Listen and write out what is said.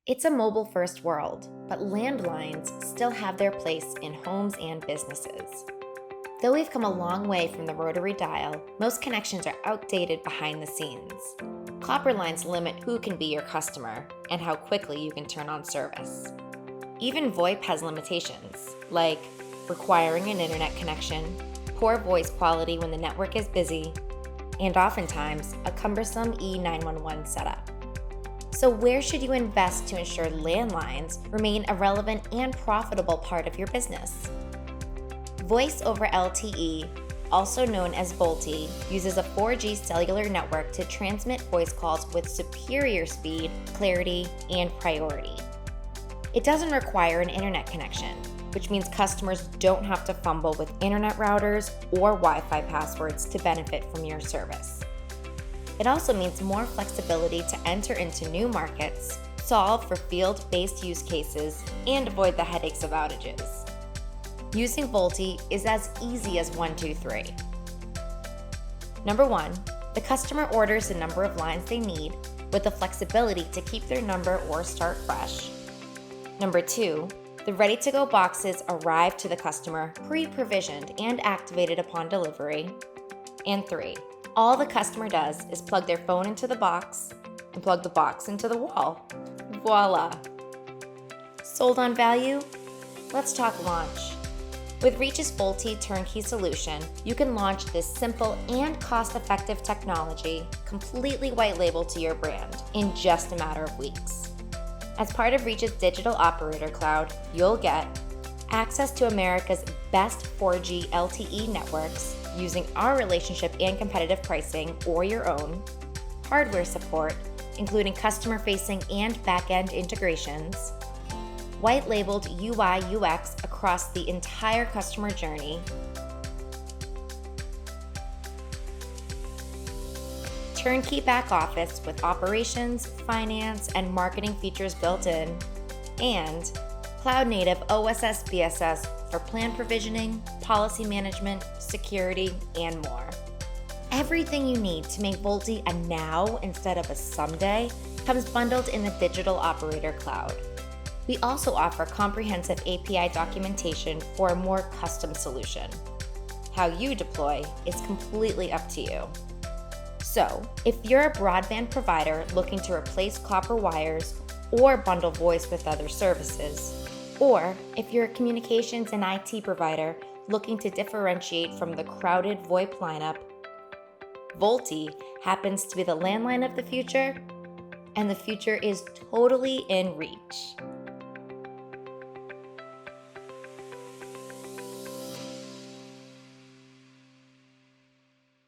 It's a mobile-first world, but landlines still have their place in homes and businesses. Though we've come a long way from the rotary dial, most connections are outdated behind the scenes. Copper lines limit who can be your customer and how quickly you can turn on service. Even VoIP has limitations, like requiring an internet connection, poor voice quality when the network is busy, and oftentimes a cumbersome E911 setup. So where should you invest to ensure landlines remain a relevant and profitable part of your business? Voice over LTE, also known as VoLTE, uses a 4G cellular network to transmit voice calls with superior speed, clarity, and priority. It doesn't require an internet connection, which means customers don't have to fumble with internet routers or Wi-Fi passwords to benefit from your service. It also means more flexibility to enter into new markets, solve for field-based use cases, and avoid the headaches of outages. Using VoLTE is as easy as 1, 2, 3. Number 1, the customer orders the number of lines they need with the flexibility to keep their number or start fresh. Number 2, the ready-to-go boxes arrive to the customer pre-provisioned and activated upon delivery. And 3, all the customer does is plug their phone into the box and plug the box into the wall. Voila! Sold on value? Let's talk launch. With Reach's VoLTE turnkey solution, you can launch this simple and cost-effective technology completely white labeled to your brand in just a matter of weeks. As part of Reach's digital operator cloud, you'll get access to America's best 4G LTE networks using our relationship and competitive pricing or your own, hardware support, including customer-facing and back-end integrations, white-labeled UI UX across the entire customer journey, turnkey back office with operations, finance, and marketing features built in, and cloud-native OSS BSS for plan provisioning, policy management, security, and more. Everything you need to make VoLTE a now instead of a someday comes bundled in the digital operator cloud. We also offer comprehensive API documentation for a more custom solution. How you deploy is completely up to you. So, if you're a broadband provider looking to replace copper wires or bundle voice with other services, or if you're a communications and IT provider looking to differentiate from the crowded VoIP lineup, VoLTE happens to be the landline of the future, and the future is totally in reach.